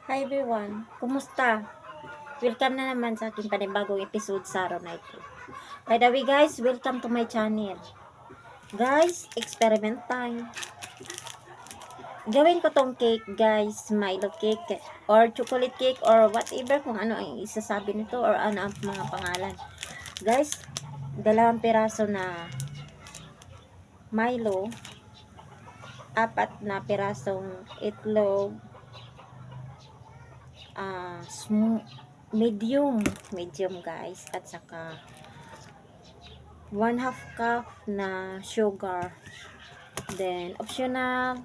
Hi everyone, kumusta? Welcome na naman sa aking panibagong episode sa araw na ito. By the way guys, welcome to my channel. Guys, experiment time. Gawin ko tong cake guys, Milo cake or chocolate cake or whatever kung ano ang isasabi nito or ano ang mga pangalan. Guys, 2 piraso na Milo, 4 na pirasong itlog, medium guys, at saka 1/2 cup na sugar, then optional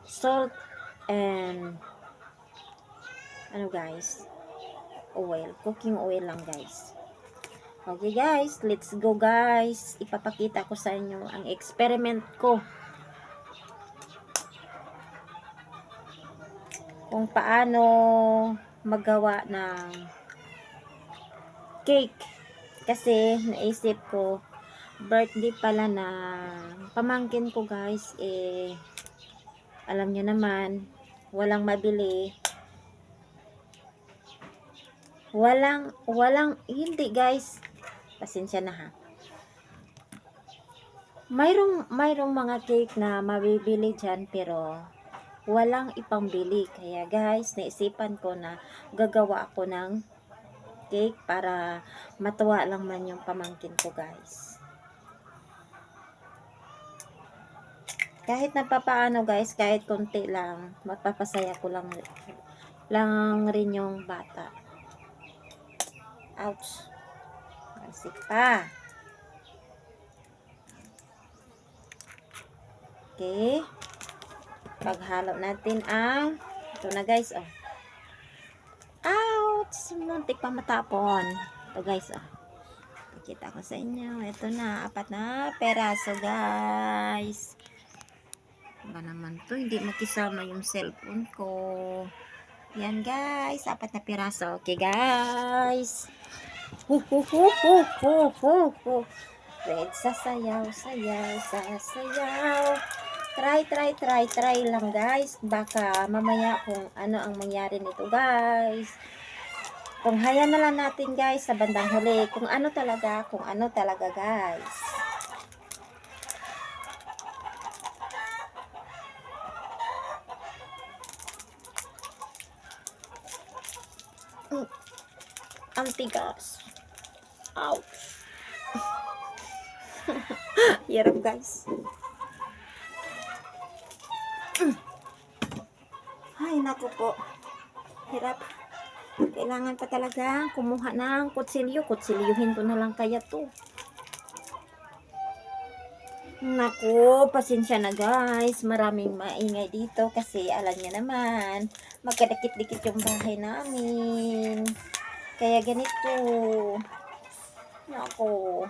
salt and guys, oil, cooking oil lang guys. Okay guys, let's go guys. Ipapakita ko sa inyo ang experiment ko kung paano magawa ng cake. Kasi naisip ko, birthday pala na pamangkin ko guys, alam nyo naman, walang mabili. Hindi guys, pasensya na ha. Mayroong mga cake na mabibili dyan pero walang ipambili. Kaya guys, naisipan ko na gagawa ako ng cake para matuwa lang man yung pamangkin ko guys. Kahit napapaano guys, kahit konti lang, mapapasaya ko lang rin yung bata. Ouch. Masik pa. Okay. Paghalo natin ang ito na guys, oh. Ouch! Muntik pa matapon. Ito guys, oh. Pakita ko sa inyo. Ito na, 4 na peraso guys. Ba naman to, hindi makisama yung cellphone ko. Yan guys, 4 na piraso. Okay guys. Red sasayaw, sasayaw. Try lang guys. Baka mamaya kung ano ang mangyari nito guys. Kung hayaan na lang natin guys sa bandang huli. Kung ano talaga guys. Ang tigas. Ouch. Hirap guys. Ay naku po. Hirap. Kailangan pa talaga kumuha ng kutsilyo. Kutsilyuhin ko na lang kaya to. Naku, pasensya na guys. Maraming maingay dito kasi alam niya naman, magkadikit-dikit yung bahay namin. Kaya ganito. Naku.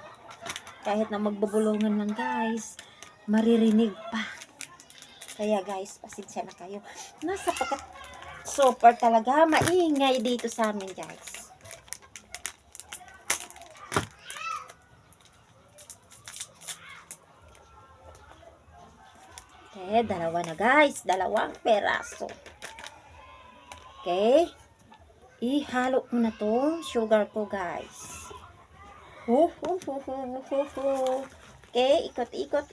Kahit na magbubulungan lang guys, maririnig pa. Kaya guys, pasensya na kayo. Sapagkat super talaga maingay dito sa amin guys. Okay, 2 na guys. 2 peraso. Okay. Ihalo ko na to sugar ko guys. Okay, ikot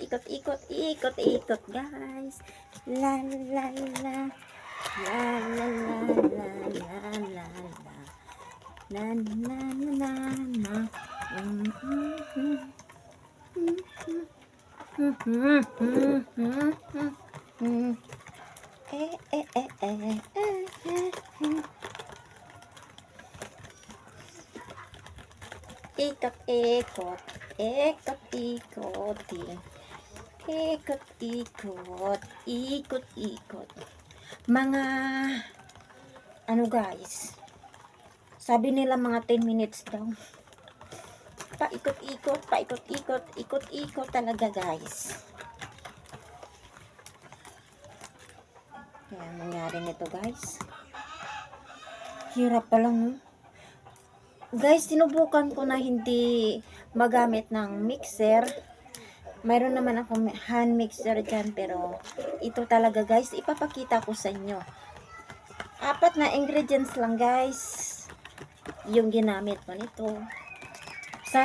guys. La la la. La la la la la la. Na na na na. Ikot. Mga guys, sabi nila mga 10 minutes daw. Ikot talaga guys. Kaya nangyari nito guys. Hirap pa lang. Guys, sinubukan ko na hindi magamit ng mixer. mayroon naman akong hand mixer dyan, pero ito talaga guys, ipapakita ko sa inyo. 4 na ingredients lang guys, yung ginamit ko nito. Sa,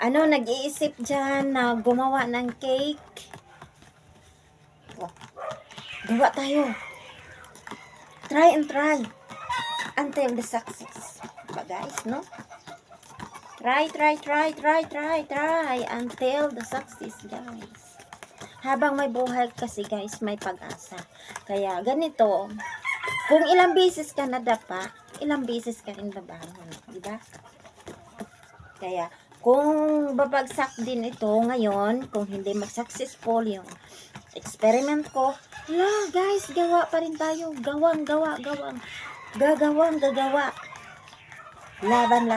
nag-iisip dyan na gumawa ng cake. Oh, gawa tayo. Try and try until the success. Diba guys, no? Try until the success, guys. Habang may buhay kasi guys, may pag-asa. Kaya ganito, kung ilang beses ka nadapa, ilang beses ka rin babangon, diba? Kaya, kung babagsak din ito ngayon, kung hindi mag-successful yung experiment ko, guys, gawa pa rin tayo. Gagawa. Laban.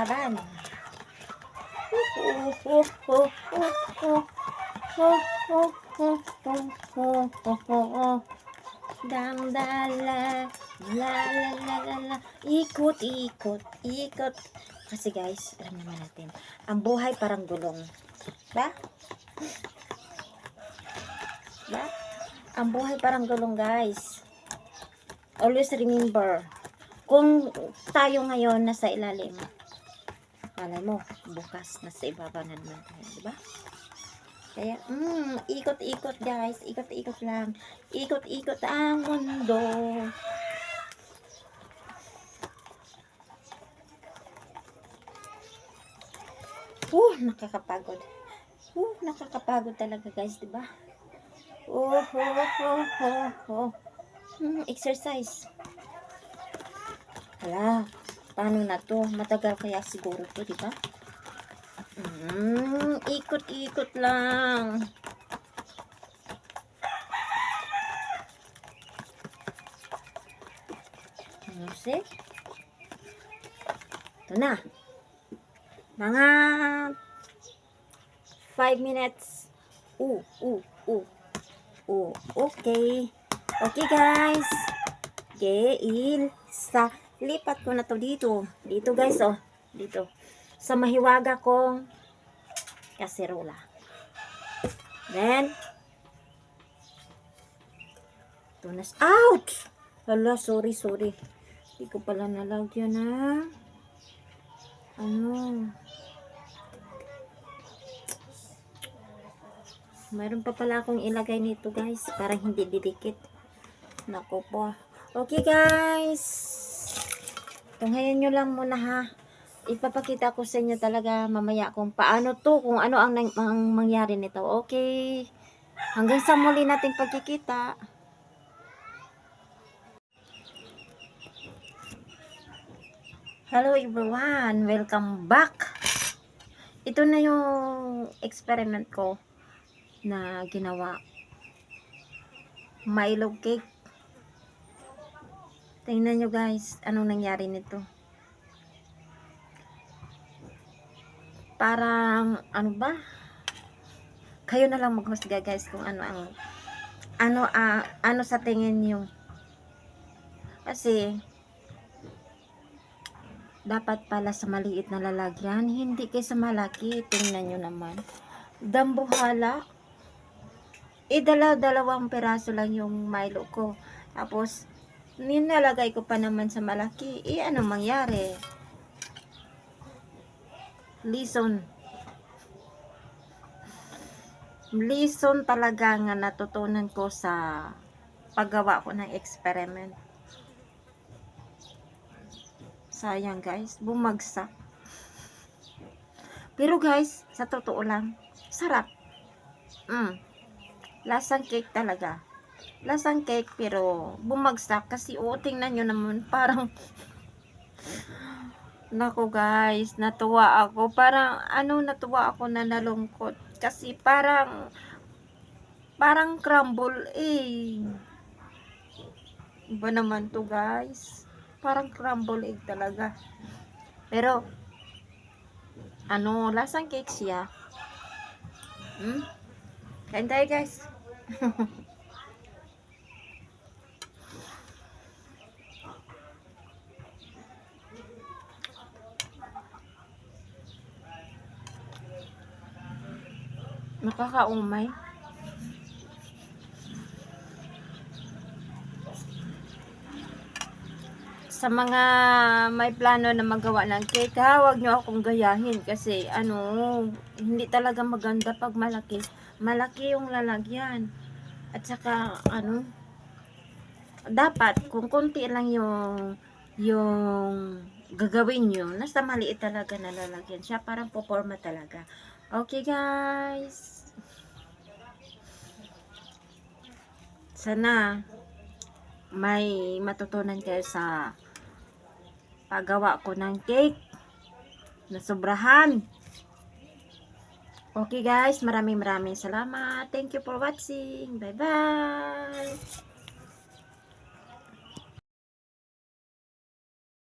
Damdala, la. Ikot. Kasi guys, alam naman natin, ang buhay parang gulong. Ba? Ang buhay parang gulong guys. Always remember, kung tayo ngayon nasa ilalim, malay mo, bukas nasa ibaba na naman tayo, diba? Kaya, ikot guys, ikot lang. Ikot ang mundo. Nakakapagod. Nakakapagod talaga guys, diba? Exercise. Hala, paano na to? Matagal kaya siguro to, diba? Ikot lang. See? Ito na. Mga 5 minutes. Okay. Okay guys. Lipat ko na to dito. Dito guys, oh. Dito. Sa mahiwaga kong kaserola. Then, tunas. Ouch! Hala, sorry. Hindi ko pala nalagyan na. Mayroon pa pala akong ilagay nito guys, para hindi didikit. Nako po. Okay guys. Tunghayan nyo lang muna ha. Ipapakita ko sa inyo talaga mamaya kung paano to, kung ano ang mangyari nito. Okay. Hanggang sa muli nating pagkikita. Hello everyone. Welcome back. Ito na yung experiment ko na ginawa. Milo cake. Tingnan nyo guys, anong nangyari nito. Parang, ano ba? Kayo na lang maghusga guys kung ano sa tingin nyo. Kasi, dapat pala sa maliit na lalagyan, hindi kayo sa malaki. Tingnan nyo naman. Dambuhala. Dalawang peraso lang yung Milo ko. Tapos, ninalagay ko pa naman sa malaki. Ano mangyari? Lesson talaga nga natutunan ko sa paggawa ko ng experiment. Sayang guys, bumagsak. Pero guys, sa totoo lang, sarap. Lasang cake talaga. Lasang cake pero bumagsak kasi tingnan nyo naman parang nako guys, natuwa ako. Natuwa ako na nalungkot. Kasi parang crumble Iba naman to guys. Parang crumble egg talaga. Pero, lasang cake siya. Kain tayo guys. Nakakaumay. Sa mga may plano na magawa ng cake, ha, huwag nyo akong gayahin kasi ano, hindi talaga maganda pag malaki. Malaki yung lalagyan. At saka ano, dapat kung konti lang yung gagawin nyo, nasa maliit talaga na lalagyan siya, parang poporma talaga. Okay guys, sana may matutunan kayo sa paggawa ko ng cake na sobrahan. Okay guys, maraming salamat. Thank you for watching. Bye bye.